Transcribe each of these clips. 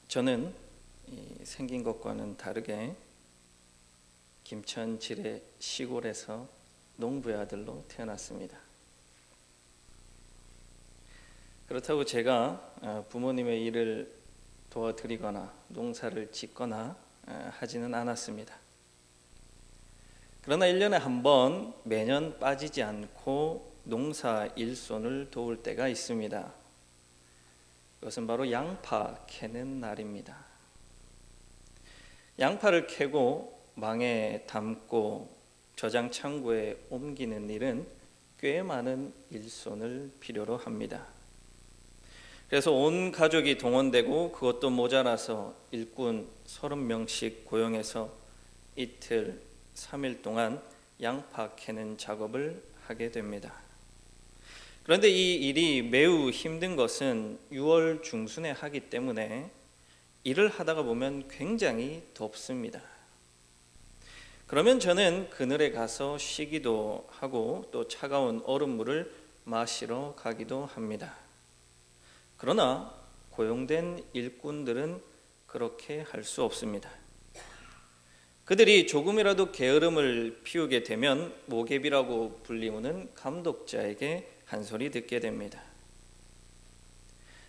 저는 생긴 것과는 다르게 김천 지뢰 시골에서 농부의 아들로 태어났습니다. 그렇다고 제가 부모님의 일을 도와드리거나 농사를 짓거나 하지는 않았습니다. 그러나 1년에 한 번 매년 빠지지 않고 농사 일손을 도울 때가 있습니다. 그것은 바로 양파 캐는 날입니다. 양파를 캐고 망에 담고 저장 창고에 옮기는 일은 꽤 많은 일손을 필요로 합니다. 그래서 온 가족이 동원되고 그것도 모자라서 일꾼 30명씩 고용해서 이틀, 3일 동안 양파 캐는 작업을 하게 됩니다. 그런데 이 일이 매우 힘든 것은 6월 중순에 하기 때문에 일을 하다가 보면 굉장히 덥습니다. 그러면 저는 그늘에 가서 쉬기도 하고 또 차가운 얼음물을 마시러 가기도 합니다. 그러나 고용된 일꾼들은 그렇게 할 수 없습니다. 그들이 조금이라도 게으름을 피우게 되면 모개비라고 불리우는 감독자에게 한 소리 듣게 됩니다.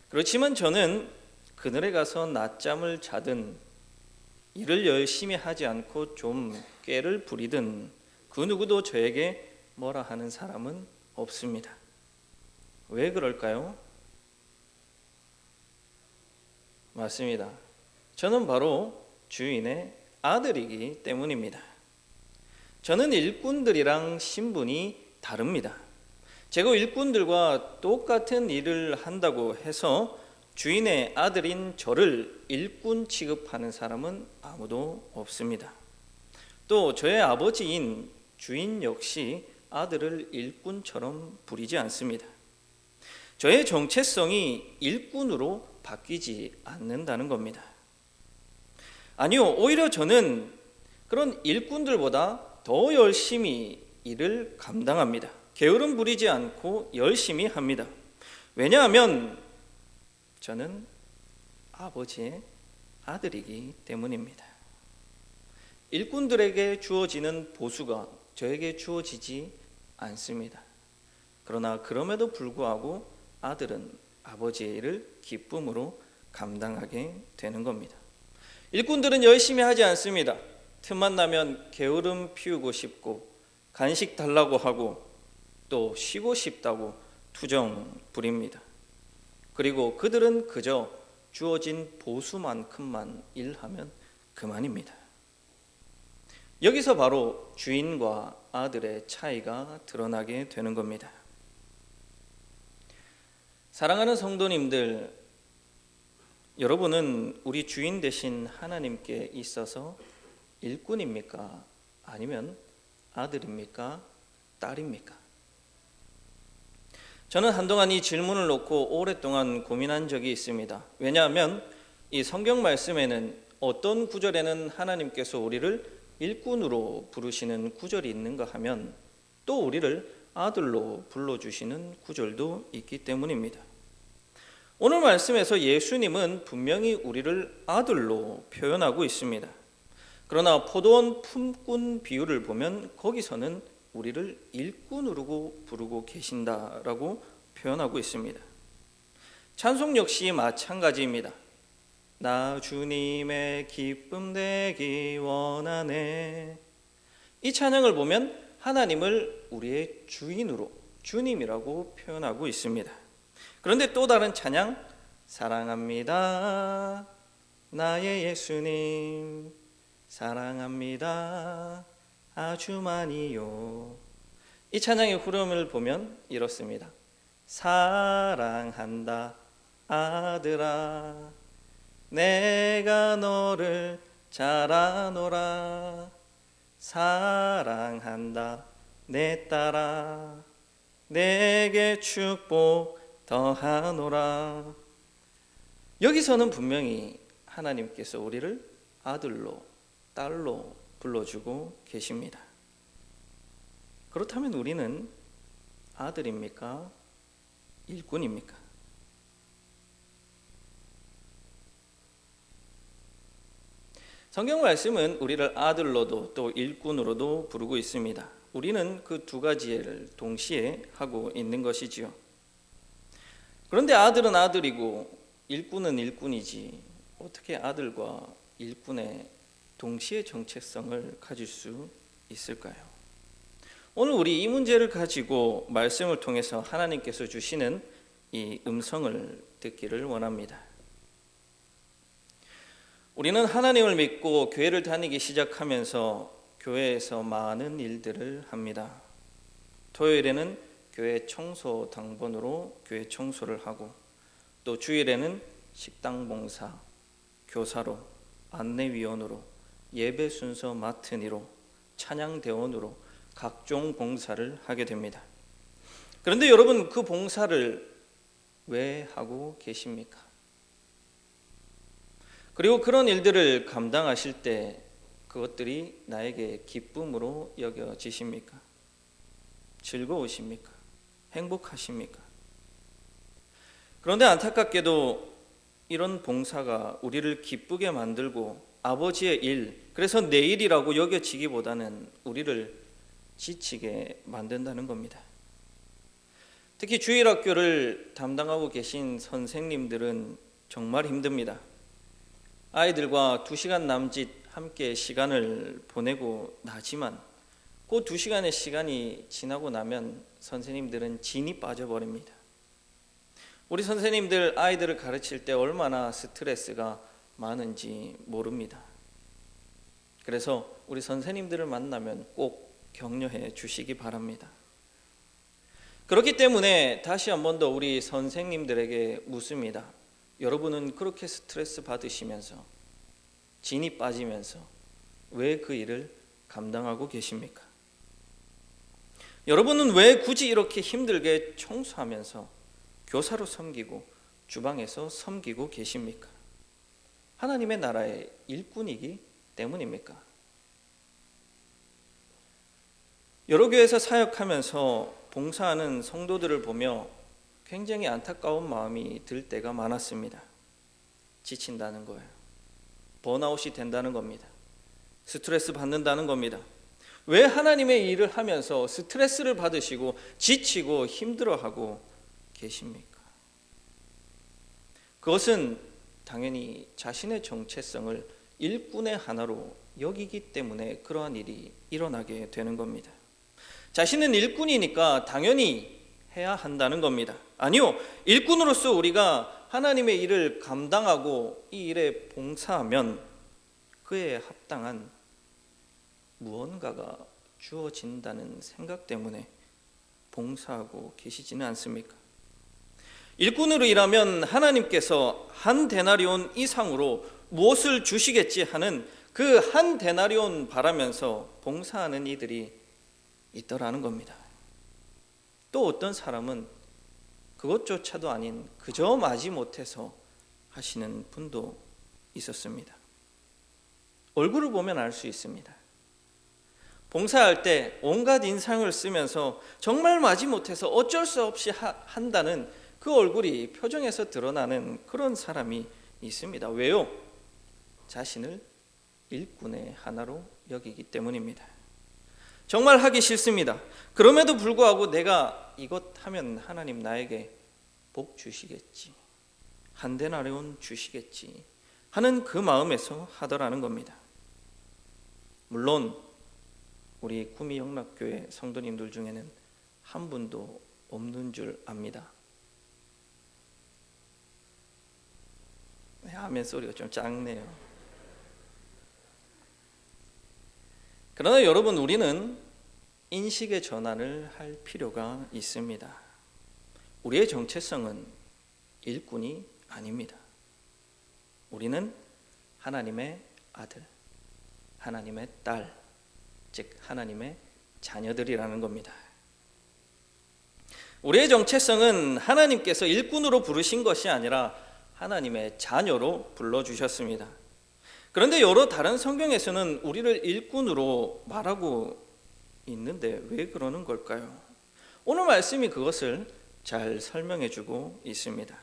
그렇지만 저는 그늘에 가서 낮잠을 자든 일을 열심히 하지 않고 좀 꾀를 부리든 그 누구도 저에게 뭐라 하는 사람은 없습니다. 왜 그럴까요? 맞습니다. 저는 바로 주인의 아들이기 때문입니다. 저는 일꾼들이랑 신분이 다릅니다. 제가 일꾼들과 똑같은 일을 한다고 해서 주인의 아들인 저를 일꾼 취급하는 사람은 아무도 없습니다. 또 저의 아버지인 주인 역시 아들을 일꾼처럼 부리지 않습니다. 저의 정체성이 일꾼으로 바뀌지 않는다는 겁니다. 아니요, 오히려 저는 그런 일꾼들보다 더 열심히 일을 감당합니다. 게으름 부리지 않고 열심히 합니다. 왜냐하면 저는 아버지의 아들이기 때문입니다. 일꾼들에게 주어지는 보수가 저에게 주어지지 않습니다. 그러나 그럼에도 불구하고 아들은 아버지의 일을 기쁨으로 감당하게 되는 겁니다. 일꾼들은 열심히 하지 않습니다. 틈만 나면 게으름 피우고 싶고 간식 달라고 하고 또 쉬고 싶다고 투정 부립니다. 그리고 그들은 그저 주어진 보수만큼만 일하면 그만입니다. 여기서 바로 주인과 아들의 차이가 드러나게 되는 겁니다. 사랑하는 성도님들, 여러분은 우리 주인 되신 하나님께 있어서 일꾼입니까? 아니면 아들입니까? 딸입니까? 저는 한동안 이 질문을 놓고 오랫동안 고민한 적이 있습니다. 왜냐하면 이 성경 말씀에는 어떤 구절에는 하나님께서 우리를 일꾼으로 부르시는 구절이 있는가 하면 또 우리를 아들로 불러주시는 구절도 있기 때문입니다. 오늘 말씀에서 예수님은 분명히 우리를 아들로 표현하고 있습니다. 그러나 포도원 품꾼 비유를 보면 거기서는 우리를 일꾼으로 부르고 계신다라고 표현하고 있습니다. 찬송 역시 마찬가지입니다. 나 주님의 기쁨 되기 원하네. 이 찬양을 보면 하나님을 우리의 주인으로, 주님이라고 표현하고 있습니다. 그런데 또 다른 찬양, 사랑합니다 나의 예수님, 사랑합니다 아주 많이요. 이 찬양의 흐름을 보면 이렇습니다. 사랑한다 아들아, 내가 너를 잘 아노라. 사랑한다 내 딸아, 내게 축복 더하노라. 여기서는 분명히 하나님께서 우리를 아들로, 딸로 불러주고 계십니다. 그렇다면 우리는 아들입니까? 일꾼입니까? 성경 말씀은 우리를 아들로도 또 일꾼으로도 부르고 있습니다. 우리는 그 두 가지를 동시에 하고 있는 것이지요. 그런데 아들은 아들이고 일꾼은 일꾼이지 어떻게 아들과 일꾼의 동시에 정체성을 가질 수 있을까요? 오늘 우리 이 문제를 가지고 말씀을 통해서 하나님께서 주시는 이 음성을 듣기를 원합니다. 우리는 하나님을 믿고 교회를 다니기 시작하면서 교회에서 많은 일들을 합니다. 토요일에는 교회 청소 당번으로 교회 청소를 하고, 또 주일에는 식당 봉사, 교사로, 안내위원으로, 예배 순서 맡은 이로, 찬양 대원으로 각종 봉사를 하게 됩니다. 그런데 여러분, 그 봉사를 왜 하고 계십니까? 그리고 그런 일들을 감당하실 때 그것들이 나에게 기쁨으로 여겨지십니까? 즐거우십니까? 행복하십니까? 그런데 안타깝게도 이런 봉사가 우리를 기쁘게 만들고 아버지의 일, 그래서 내 일이라고 여겨지기보다는 우리를 지치게 만든다는 겁니다. 특히 주일학교를 담당하고 계신 선생님들은 정말 힘듭니다. 아이들과 2시간 남짓 함께 시간을 보내고 나지만 그 2시간의 시간이 지나고 나면 선생님들은 진이 빠져버립니다. 우리 선생님들 아이들을 가르칠 때 얼마나 스트레스가 많은지 모릅니다. 그래서 우리 선생님들을 만나면 꼭 격려해 주시기 바랍니다. 그렇기 때문에 다시 한 번 더 우리 선생님들에게 묻습니다. 여러분은 그렇게 스트레스 받으시면서 진이 빠지면서 왜 그 일을 감당하고 계십니까? 여러분은 왜 굳이 이렇게 힘들게 청소하면서 교사로 섬기고 주방에서 섬기고 계십니까? 하나님의 나라의 일꾼이기 때문입니까? 여러 교회에서 사역하면서 봉사하는 성도들을 보며 굉장히 안타까운 마음이 들 때가 많았습니다. 지친다는 거예요. 번아웃이 된다는 겁니다. 스트레스 받는다는 겁니다. 왜 하나님의 일을 하면서 스트레스를 받으시고 지치고 힘들어하고 계십니까? 그것은 당연히 자신의 정체성을 일꾼의 하나로 여기기 때문에 그러한 일이 일어나게 되는 겁니다. 자신은 일꾼이니까 당연히 해야 한다는 겁니다. 아니요, 일꾼으로서 우리가 하나님의 일을 감당하고 이 일에 봉사하면 그에 합당한 무언가가 주어진다는 생각 때문에 봉사하고 계시지는 않습니까? 일꾼으로 일하면 하나님께서 한 데나리온 이상으로 무엇을 주시겠지 하는 그 한 데나리온 바라면서 봉사하는 이들이 있더라는 겁니다. 또 어떤 사람은 그것조차도 아닌 그저 마지못해서 하시는 분도 있었습니다. 얼굴을 보면 알 수 있습니다. 봉사할 때 온갖 인상을 쓰면서 정말 마지못해서 어쩔 수 없이 한다는 그 얼굴이 표정에서 드러나는 그런 사람이 있습니다. 왜요? 자신을 일꾼의 하나로 여기기 때문입니다. 정말 하기 싫습니다. 그럼에도 불구하고 내가 이것 하면 하나님 나에게 복 주시겠지, 한 데나리온 주시겠지 하는 그 마음에서 하더라는 겁니다. 물론 우리 구미 영락교회 성도님들 중에는 한 분도 없는 줄 압니다. 아멘 소리가 좀 작네요. 그러나 여러분, 우리는 인식의 전환을 할 필요가 있습니다. 우리의 정체성은 일꾼이 아닙니다. 우리는 하나님의 아들, 하나님의 딸, 즉 하나님의 자녀들이라는 겁니다. 우리의 정체성은 하나님께서 일꾼으로 부르신 것이 아니라 하나님의 자녀로 불러주셨습니다. 그런데 여러 다른 성경에서는 우리를 일꾼으로 말하고 있는데 왜 그러는 걸까요? 오늘 말씀이 그것을 잘 설명해 주고 있습니다.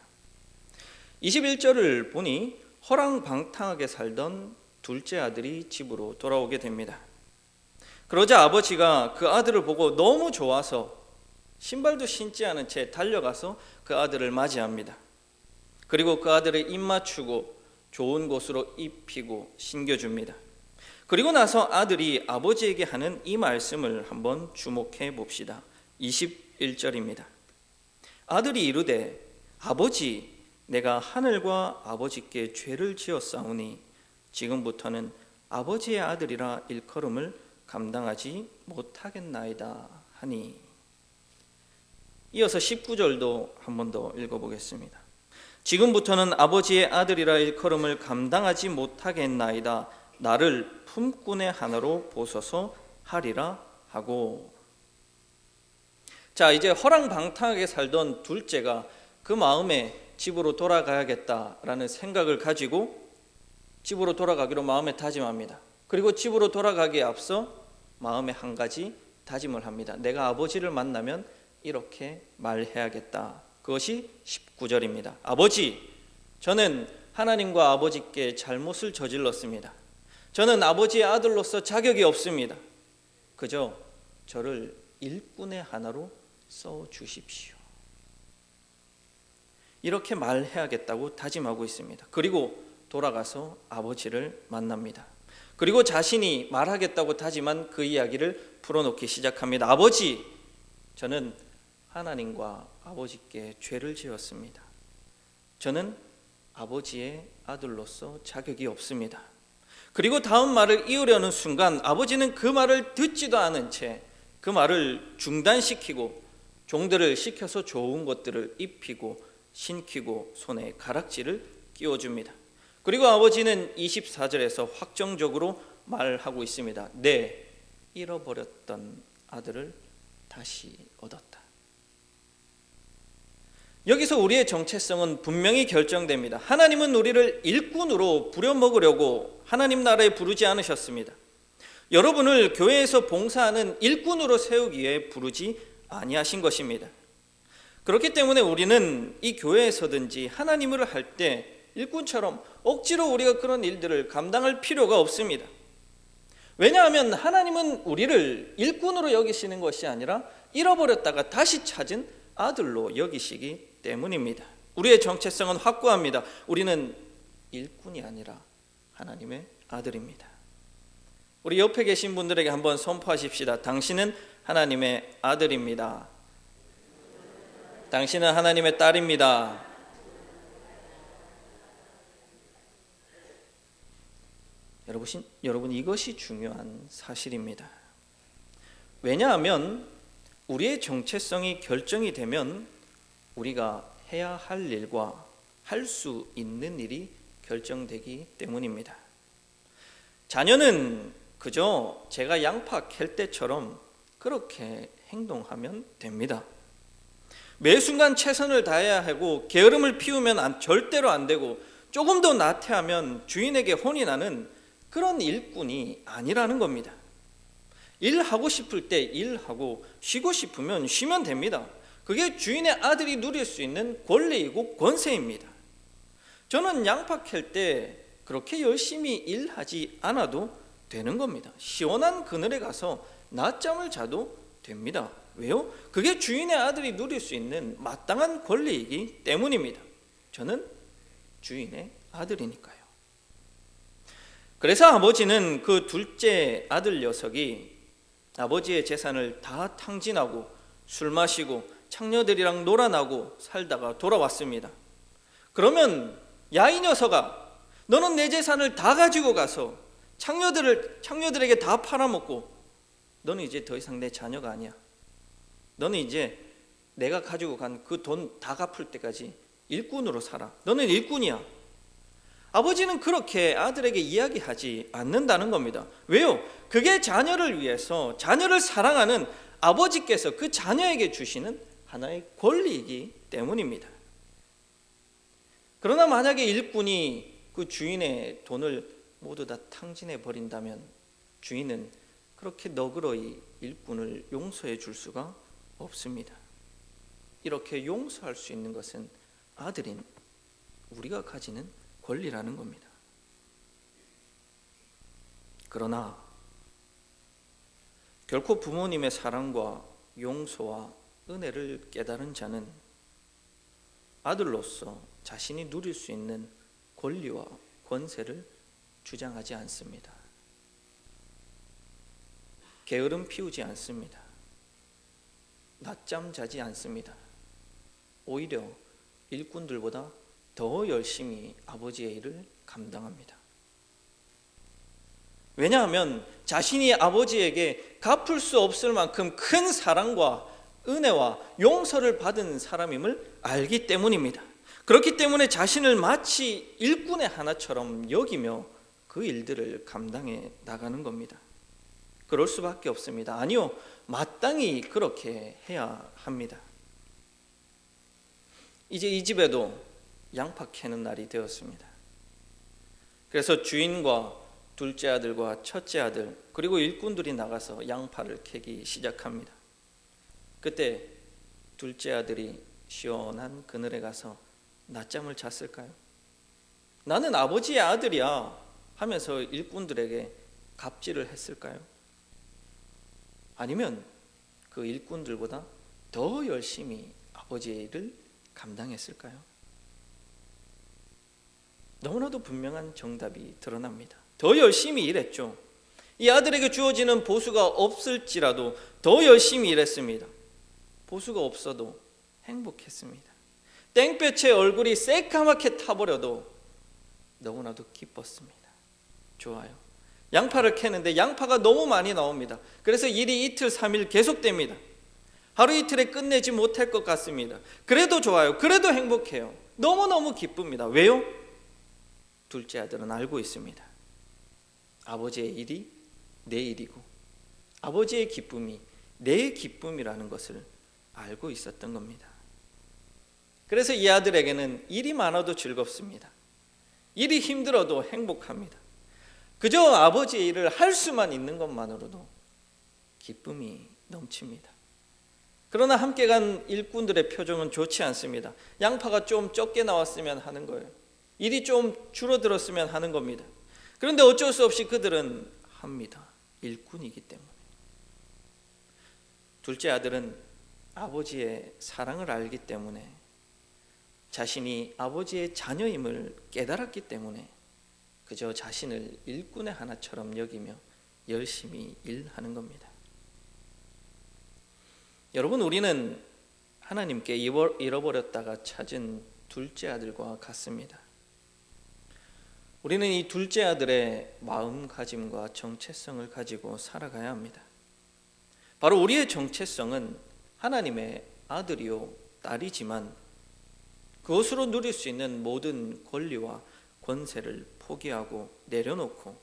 21절을 보니 허랑방탕하게 살던 둘째 아들이 집으로 돌아오게 됩니다. 그러자 아버지가 그 아들을 보고 너무 좋아서 신발도 신지 않은 채 달려가서 그 아들을 맞이합니다. 그리고 그 아들을 입 맞추고 좋은 곳으로 입히고 신겨줍니다. 그리고 나서 아들이 아버지에게 하는 이 말씀을 한번 주목해 봅시다. 21절입니다. 아들이 이르되 아버지, 내가 하늘과 아버지께 죄를 지었사오니 지금부터는 아버지의 아들이라 일컬음을 감당하지 못하겠나이다 하니. 이어서 19절도 한 번 더 읽어보겠습니다. 지금부터는 아버지의 아들이라 일컬음을 감당하지 못하겠나이다. 나를 품꾼의 하나로 보소서 하리라 하고. 자, 이제 허랑방탕하게 살던 둘째가 그 마음에 집으로 돌아가야겠다라는 생각을 가지고 집으로 돌아가기로 마음에 다짐합니다. 그리고 집으로 돌아가기에 앞서 마음에 한 가지 다짐을 합니다. 내가 아버지를 만나면 이렇게 말해야겠다. 그것이 19절입니다. 아버지, 저는 하나님과 아버지께 잘못을 저질렀습니다. 저는 아버지의 아들로서 자격이 없습니다. 그저 저를 일꾼의 하나로 써주십시오. 이렇게 말해야겠다고 다짐하고 있습니다. 그리고 돌아가서 아버지를 만납니다. 그리고 자신이 말하겠다고 다짐한 그 이야기를 풀어놓기 시작합니다. 아버지, 저는 하나님과 아버지께 죄를 지었습니다. 저는 아버지의 아들로서 자격이 없습니다. 그리고 다음 말을 이으려는 순간 아버지는 그 말을 듣지도 않은 채 그 말을 중단시키고 종들을 시켜서 좋은 것들을 입히고 신기고 손에 가락지를 끼워줍니다. 그리고 아버지는 24절에서 확정적으로 말하고 있습니다. 내 잃어버렸던 아들을 다시 얻었다. 여기서 우리의 정체성은 분명히 결정됩니다. 하나님은 우리를 일꾼으로 부려먹으려고 하나님 나라에 부르지 않으셨습니다. 여러분을 교회에서 봉사하는 일꾼으로 세우기 위해 부르지 아니하신 것입니다. 그렇기 때문에 우리는 이 교회에서든지 하나님을 할 때 일꾼처럼 억지로 우리가 그런 일들을 감당할 필요가 없습니다. 왜냐하면 하나님은 우리를 일꾼으로 여기시는 것이 아니라 잃어버렸다가 다시 찾은 아들로 여기시기 때문입니다. 우리의 정체성은 확고합니다. 우리는 일꾼이 아니라 하나님의 아들입니다. 우리 옆에 계신 분들에게 한번 선포하십시다. 당신은 하나님의 아들입니다. 당신은 하나님의 딸입니다. 여러분, 이것이 중요한 사실입니다. 왜냐하면 우리의 정체성이 결정이 되면 우리가 해야 할 일과 할 수 있는 일이 결정되기 때문입니다. 자녀는 그저 제가 양파 캘 때처럼 그렇게 행동하면 됩니다. 매 순간 최선을 다해야 하고 게으름을 피우면 절대로 안 되고 조금 더 나태하면 주인에게 혼이 나는 그런 일꾼이 아니라는 겁니다. 일하고 싶을 때 일하고 쉬고 싶으면 쉬면 됩니다. 그게 주인의 아들이 누릴 수 있는 권리이고 권세입니다. 저는 양파 캘 때 그렇게 열심히 일하지 않아도 되는 겁니다. 시원한 그늘에 가서 낮잠을 자도 됩니다. 왜요? 그게 주인의 아들이 누릴 수 있는 마땅한 권리이기 때문입니다. 저는 주인의 아들이니까요. 그래서 아버지는 그 둘째 아들 녀석이 아버지의 재산을 다 탕진하고 술 마시고 창녀들이랑 놀아나고 살다가 돌아왔습니다. 그러면 야, 이 녀석아, 너는 내 재산을 다 가지고 가서 창녀들에게 다 팔아먹고 너는 이제 더 이상 내 자녀가 아니야. 너는 이제 내가 가지고 간 그 돈 다 갚을 때까지 일꾼으로 살아. 너는 일꾼이야. 아버지는 그렇게 아들에게 이야기하지 않는다는 겁니다. 왜요? 그게 자녀를 위해서, 자녀를 사랑하는 아버지께서 그 자녀에게 주시는 하나의 권리이기 때문입니다. 그러나 만약에 일꾼이 그 주인의 돈을 모두 다 탕진해 버린다면 주인은 그렇게 너그러이 일꾼을 용서해 줄 수가 없습니다. 이렇게 용서할 수 있는 것은 아들인 우리가 가지는 권리라는 겁니다. 그러나 결코 부모님의 사랑과 용서와 은혜를 깨달은 자는 아들로서 자신이 누릴 수 있는 권리와 권세를 주장하지 않습니다. 게으름 피우지 않습니다. 낮잠 자지 않습니다. 오히려 일꾼들보다 더 열심히 아버지의 일을 감당합니다. 왜냐하면 자신이 아버지에게 갚을 수 없을 만큼 큰 사랑과 은혜와 용서를 받은 사람임을 알기 때문입니다. 그렇기 때문에 자신을 마치 일꾼의 하나처럼 여기며 그 일들을 감당해 나가는 겁니다. 그럴 수밖에 없습니다. 아니요, 마땅히 그렇게 해야 합니다. 이제 이 집에도 양파 캐는 날이 되었습니다. 그래서 주인과 둘째 아들과 첫째 아들 그리고 일꾼들이 나가서 양파를 캐기 시작합니다. 그때 둘째 아들이 시원한 그늘에 가서 낮잠을 잤을까요? 나는 아버지의 아들이야 하면서 일꾼들에게 갑질을 했을까요? 아니면 그 일꾼들보다 더 열심히 아버지의 일을 감당했을까요? 너무나도 분명한 정답이 드러납니다. 더 열심히 일했죠. 이 아들에게 주어지는 보수가 없을지라도 더 열심히 일했습니다. 보수가 없어도 행복했습니다. 땡볕에 얼굴이 새까맣게 타버려도 너무나도 기뻤습니다. 좋아요. 양파를 캐는데 양파가 너무 많이 나옵니다. 그래서 일이 이틀, 3일 계속됩니다. 하루 이틀에 끝내지 못할 것 같습니다. 그래도 좋아요. 그래도 행복해요. 너무너무 기쁩니다. 왜요? 둘째 아들은 알고 있습니다. 아버지의 일이 내 일이고 아버지의 기쁨이 내 기쁨이라는 것을 알고 있었던 겁니다. 그래서 이 아들에게는 일이 많아도 즐겁습니다. 일이 힘들어도 행복합니다. 그저 아버지의 일을 할 수만 있는 것만으로도 기쁨이 넘칩니다. 그러나 함께 간 일꾼들의 표정은 좋지 않습니다. 양파가 좀 적게 나왔으면 하는 거예요. 일이 좀 줄어들었으면 하는 겁니다. 그런데 어쩔 수 없이 그들은 합니다. 일꾼이기 때문에. 둘째 아들은 아버지의 사랑을 알기 때문에 자신이 아버지의 자녀임을 깨달았기 때문에 그저 자신을 일꾼의 하나처럼 여기며 열심히 일하는 겁니다. 여러분, 우리는 하나님께 잃어버렸다가 찾은 둘째 아들과 같습니다. 우리는 이 둘째 아들의 마음가짐과 정체성을 가지고 살아가야 합니다. 바로 우리의 정체성은 하나님의 아들이요 딸이지만 그것으로 누릴 수 있는 모든 권리와 권세를 포기하고 내려놓고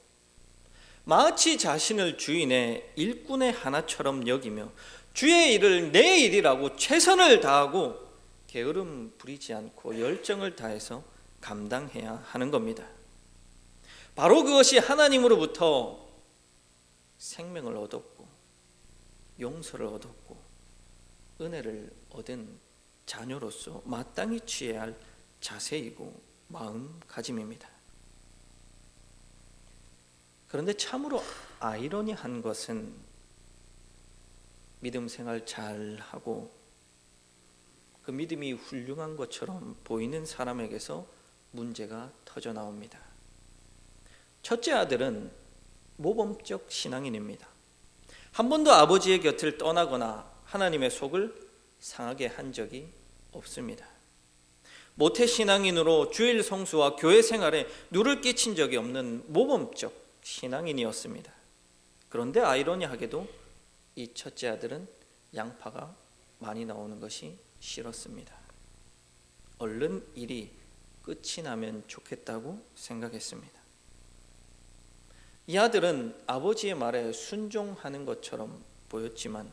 마치 자신을 주인의 일꾼의 하나처럼 여기며 주의 일을 내 일이라고 최선을 다하고 게으름 부리지 않고 열정을 다해서 감당해야 하는 겁니다. 바로 그것이 하나님으로부터 생명을 얻었고 용서를 얻었고 은혜를 얻은 자녀로서 마땅히 취해야 할 자세이고 마음가짐입니다. 그런데 참으로 아이러니한 것은 믿음 생활 잘하고 그 믿음이 훌륭한 것처럼 보이는 사람에게서 문제가 터져 나옵니다. 첫째 아들은 모범적 신앙인입니다. 한 번도 아버지의 곁을 떠나거나 하나님의 속을 상하게 한 적이 없습니다. 모태신앙인으로 주일 성수와 교회 생활에 누를 끼친 적이 없는 모범적 신앙인이었습니다. 그런데 아이러니하게도 이 첫째 아들은 양파가 많이 나오는 것이 싫었습니다. 얼른 일이 끝이 나면 좋겠다고 생각했습니다. 이 아들은 아버지의 말에 순종하는 것처럼 보였지만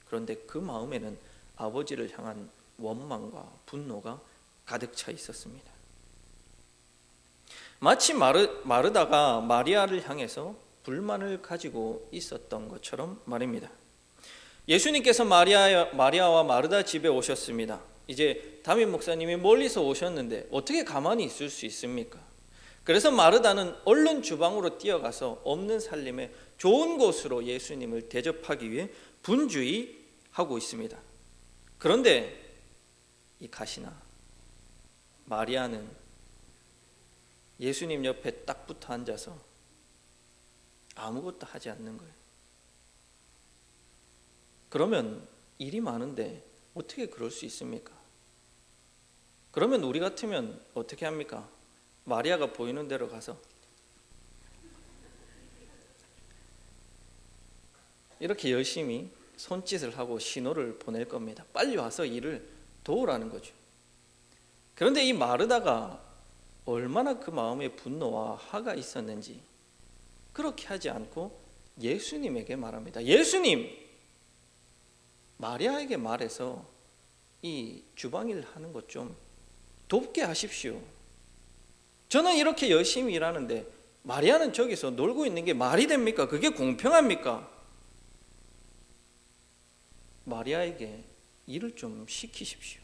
그런데 그 마음에는 아버지를 향한 원망과 분노가 가득 차 있었습니다. 마치 마르다가 마리아를 향해서 불만을 가지고 있었던 것처럼 말입니다. 예수님께서 마리아와 마르다 집에 오셨습니다. 이제 담임 목사님이 멀리서 오셨는데 어떻게 가만히 있을 수 있습니까? 그래서 마르다는 얼른 주방으로 뛰어가서 없는 살림에 좋은 곳으로 예수님을 대접하기 위해 분주히하고 있습니다. 그런데 이 가시나 마리아는 예수님 옆에 딱 붙어 앉아서 아무것도 하지 않는 거예요. 그러면 일이 많은데 어떻게 그럴 수 있습니까? 그러면 우리 같으면 어떻게 합니까? 마리아가 보이는 대로 가서 이렇게 열심히 손짓을 하고 신호를 보낼 겁니다. 빨리 와서 일을 도우라는 거죠. 그런데 이 마르다가 얼마나 그 마음에 분노와 화가 있었는지 그렇게 하지 않고 예수님에게 말합니다. 예수님, 마리아에게 말해서 이 주방일 하는 것 좀 돕게 하십시오. 저는 이렇게 열심히 일하는데 마리아는 저기서 놀고 있는 게 말이 됩니까? 그게 공평합니까? 마리아에게 일을 좀 시키십시오.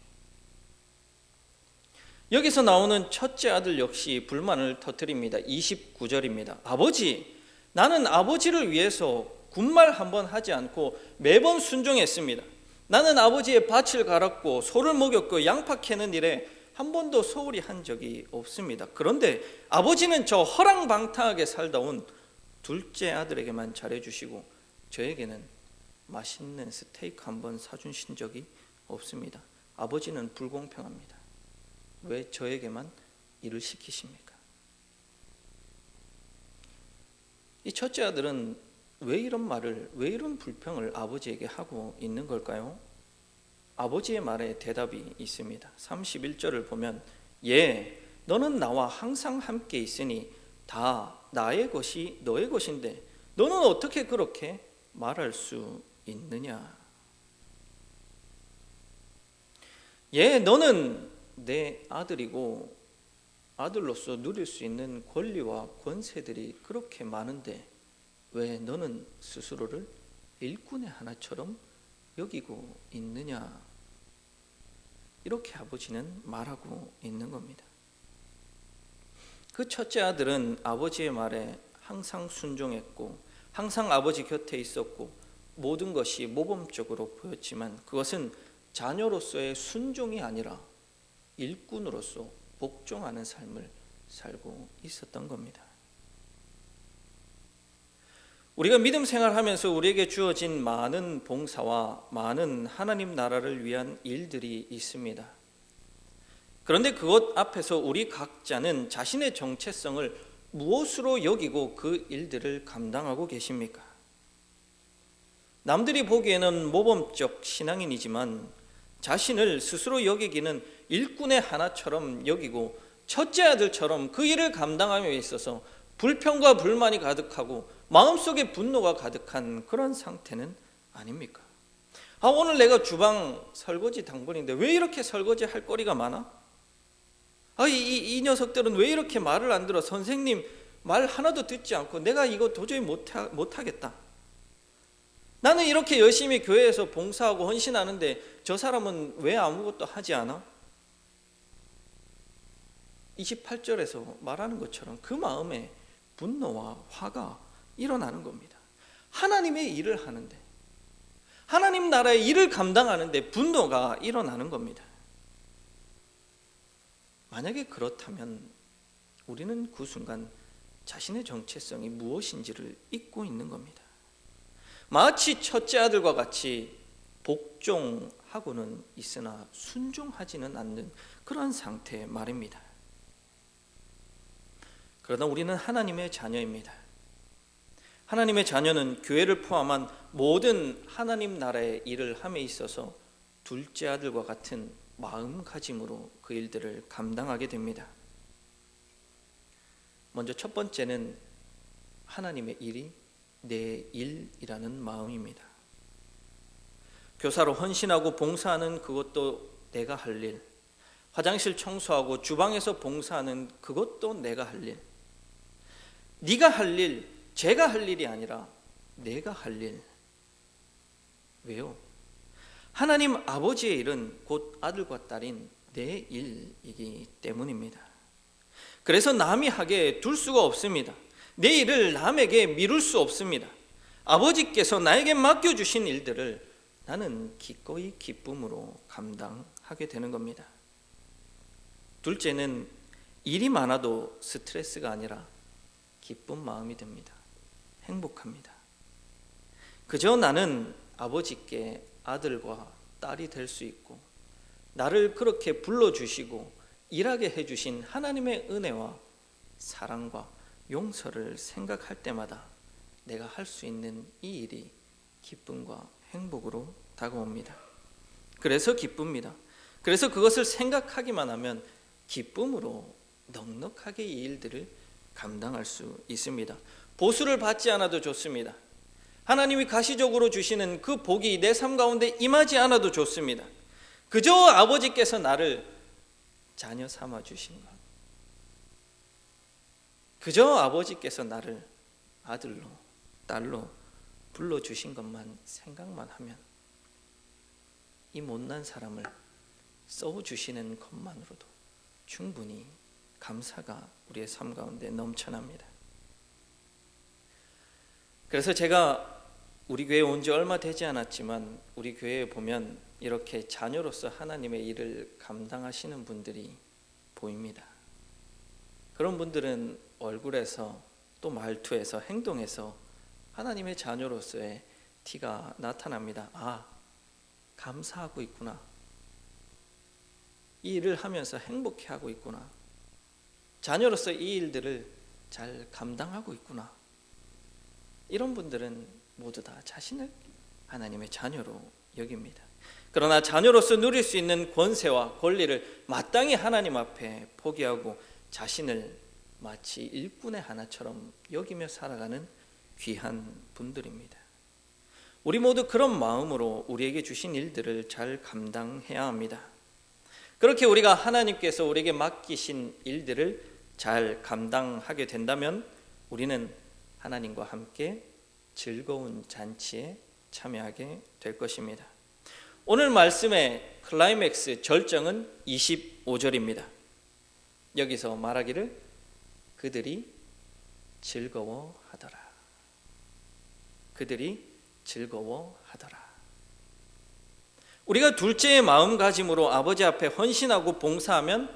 여기서 나오는 첫째 아들 역시 불만을 터뜨립니다. 29절입니다. 아버지, 나는 아버지를 위해서 군말 한번 하지 않고 매번 순종했습니다. 나는 아버지의 밭을 갈았고 소를 먹였고 양파 캐는 일에 한 번도 소홀히 한 적이 없습니다. 그런데 아버지는 저 허랑방탕하게 살다 온 둘째 아들에게만 잘해주시고 저에게는 맛있는 스테이크 한번 사주신 적이 없습니다. 아버지는 불공평합니다. 왜 저에게만 일을 시키십니까? 이 첫째 아들은 왜 이런 말을, 왜 이런 불평을 아버지에게 하고 있는 걸까요? 아버지의 말에 대답이 있습니다. 31절을 보면 예, 너는 나와 항상 함께 있으니 다 나의 것이 너의 것인데 너는 어떻게 그렇게 말할 수 있느냐? 예, 너는 내 아들이고 아들로서 누릴 수 있는 권리와 권세들이 그렇게 많은데 왜 너는 스스로를 일꾼의 하나처럼 여기고 있느냐? 이렇게 아버지는 말하고 있는 겁니다. 그 첫째 아들은 아버지의 말에 항상 순종했고 항상 아버지 곁에 있었고 모든 것이 모범적으로 보였지만 그것은 자녀로서의 순종이 아니라 일꾼으로서 복종하는 삶을 살고 있었던 겁니다. 우리가 믿음 생활하면서 우리에게 주어진 많은 봉사와 많은 하나님 나라를 위한 일들이 있습니다. 그런데 그것 앞에서 우리 각자는 자신의 정체성을 무엇으로 여기고 그 일들을 감당하고 계십니까? 남들이 보기에는 모범적 신앙인이지만 자신을 스스로 여기기는 일꾼의 하나처럼 여기고 첫째 아들처럼 그 일을 감당함에 있어서 불평과 불만이 가득하고 마음속에 분노가 가득한 그런 상태는 아닙니까? 오늘 내가 주방 설거지 당번인데 왜 이렇게 설거지 할 거리가 많아? 이 녀석들은 왜 이렇게 말을 안 들어? 선생님 말 하나도 듣지 않고 내가 이거 도저히 못하겠다. 나는 이렇게 열심히 교회에서 봉사하고 헌신하는데 저 사람은 왜 아무것도 하지 않아? 28절에서 말하는 것처럼 그 마음에 분노와 화가 일어나는 겁니다. 하나님의 일을 하는데, 하나님 나라의 일을 감당하는데 분노가 일어나는 겁니다. 만약에 그렇다면 우리는 그 순간 자신의 정체성이 무엇인지를 잊고 있는 겁니다. 마치 첫째 아들과 같이 복종하고는 있으나 순종하지는 않는 그런 상태 말입니다. 그러나 우리는 하나님의 자녀입니다. 하나님의 자녀는 교회를 포함한 모든 하나님 나라의 일을 함에 있어서 둘째 아들과 같은 마음가짐으로 그 일들을 감당하게 됩니다. 먼저 첫 번째는 하나님의 일이 내 일이라는 마음입니다. 교사로 헌신하고 봉사하는 그것도 내가 할 일, 화장실 청소하고 주방에서 봉사하는 그것도 내가 할 일, 네가 할 일, 제가 할 일이 아니라 내가 할 일. 왜요? 하나님 아버지의 일은 곧 아들과 딸인 내 일이기 때문입니다. 그래서 남이 하게 둘 수가 없습니다. 내 일을 남에게 미룰 수 없습니다. 아버지께서 나에게 맡겨주신 일들을 나는 기꺼이 기쁨으로 감당하게 되는 겁니다. 둘째는 일이 많아도 스트레스가 아니라 기쁜 마음이 듭니다. 행복합니다. 그저 나는 아버지께 아들과 딸이 될 수 있고 나를 그렇게 불러주시고 일하게 해주신 하나님의 은혜와 사랑과 용서를 생각할 때마다 내가 할 수 있는 이 일이 기쁨과 행복으로 다가옵니다. 그래서 기쁩니다. 그래서 그것을 생각하기만 하면 기쁨으로 넉넉하게 이 일들을 감당할 수 있습니다. 보수를 받지 않아도 좋습니다. 하나님이 가시적으로 주시는 그 복이 내 삶 가운데 임하지 않아도 좋습니다. 그저 아버지께서 나를 자녀 삼아 주신 것, 그저 아버지께서 나를 아들로 딸로 불러주신 것만 생각만 하면 이 못난 사람을 써주시는 것만으로도 충분히 감사가 우리의 삶 가운데 넘쳐납니다. 그래서 제가 우리 교회에 온 지 얼마 되지 않았지만 우리 교회에 보면 이렇게 자녀로서 하나님의 일을 감당하시는 분들이 보입니다. 그런 분들은 얼굴에서 또 말투에서 행동에서 하나님의 자녀로서의 티가 나타납니다. 아, 감사하고 있구나. 이 일을 하면서 행복해하고 있구나. 자녀로서 이 일들을 잘 감당하고 있구나. 이런 분들은 모두 다 자신을 하나님의 자녀로 여깁니다. 그러나 자녀로서 누릴 수 있는 권세와 권리를 마땅히 하나님 앞에 포기하고 자신을 마치 일꾼의 하나처럼 여기며 살아가는 귀한 분들입니다. 우리 모두 그런 마음으로 우리에게 주신 일들을 잘 감당해야 합니다. 그렇게 우리가 하나님께서 우리에게 맡기신 일들을 잘 감당하게 된다면 우리는 하나님과 함께 즐거운 잔치에 참여하게 될 것입니다. 오늘 말씀의 클라이맥스 절정은 25절입니다. 여기서 말하기를 그들이 즐거워하더라. 그들이 즐거워하더라. 우리가 둘째의 마음가짐으로 아버지 앞에 헌신하고 봉사하면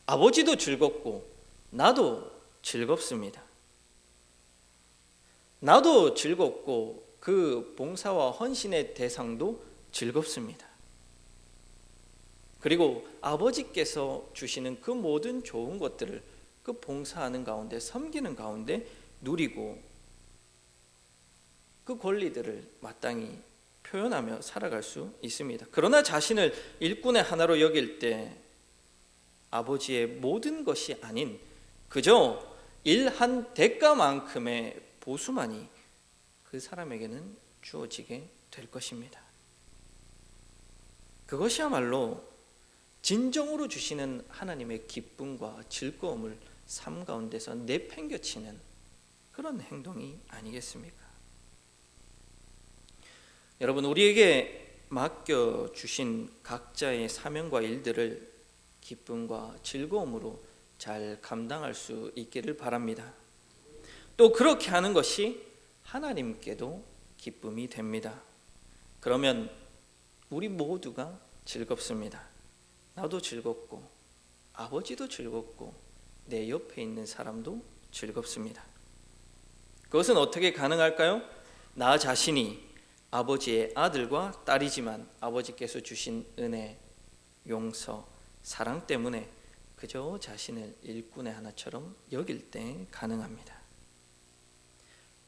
아버지도 즐겁고 나도 즐겁습니다. 나도 즐겁고 그 봉사와 헌신의 대상도 즐겁습니다. 그리고 아버지께서 주시는 그 모든 좋은 것들을 그 봉사하는 가운데 섬기는 가운데 누리고 그 권리들을 마땅히 표현하며 살아갈 수 있습니다. 그러나 자신을 일꾼의 하나로 여길 때 아버지의 모든 것이 아닌 그저 일한 대가만큼의 보수만이 그 사람에게는 주어지게 될 것입니다. 그것이야말로 진정으로 주시는 하나님의 기쁨과 즐거움을 삶 가운데서 내팽겨치는 그런 행동이 아니겠습니까? 여러분, 우리에게 맡겨주신 각자의 사명과 일들을 기쁨과 즐거움으로 잘 감당할 수 있기를 바랍니다. 또 그렇게 하는 것이 하나님께도 기쁨이 됩니다. 그러면 우리 모두가 즐겁습니다. 나도 즐겁고 아버지도 즐겁고 내 옆에 있는 사람도 즐겁습니다. 그것은 어떻게 가능할까요? 나 자신이 아버지의 아들과 딸이지만 아버지께서 주신 은혜, 용서, 사랑 때문에 그저 자신을 일꾼의 하나처럼 여길 때 가능합니다.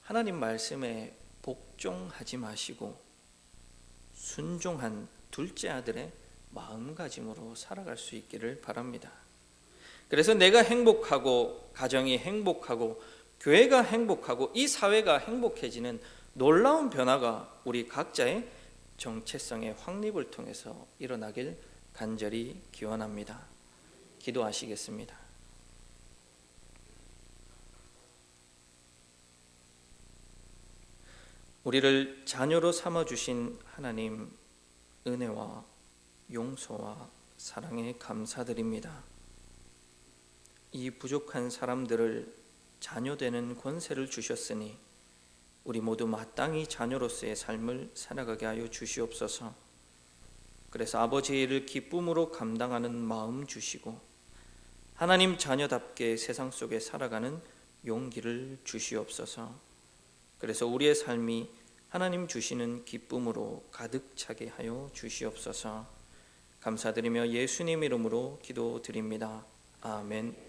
하나님 말씀에 복종하지 마시고 순종한 둘째 아들의 마음가짐으로 살아갈 수 있기를 바랍니다. 그래서 내가 행복하고 가정이 행복하고 교회가 행복하고 이 사회가 행복해지는 놀라운 변화가 우리 각자의 정체성의 확립을 통해서 일어나길 간절히 기원합니다. 기도하시겠습니다. 우리를 자녀로 삼아주신 하나님, 은혜와 용서와 사랑에 감사드립니다. 이 부족한 사람들을 자녀 되는 권세를 주셨으니 우리 모두 마땅히 자녀로서의 삶을 살아가게 하여 주시옵소서. 그래서 아버지의 일을 기쁨으로 감당하는 마음 주시고 하나님 자녀답게 세상 속에 살아가는 용기를 주시옵소서. 그래서 우리의 삶이 하나님 주시는 기쁨으로 가득 차게 하여 주시옵소서. 감사드리며 예수님 이름으로 기도드립니다. 아멘.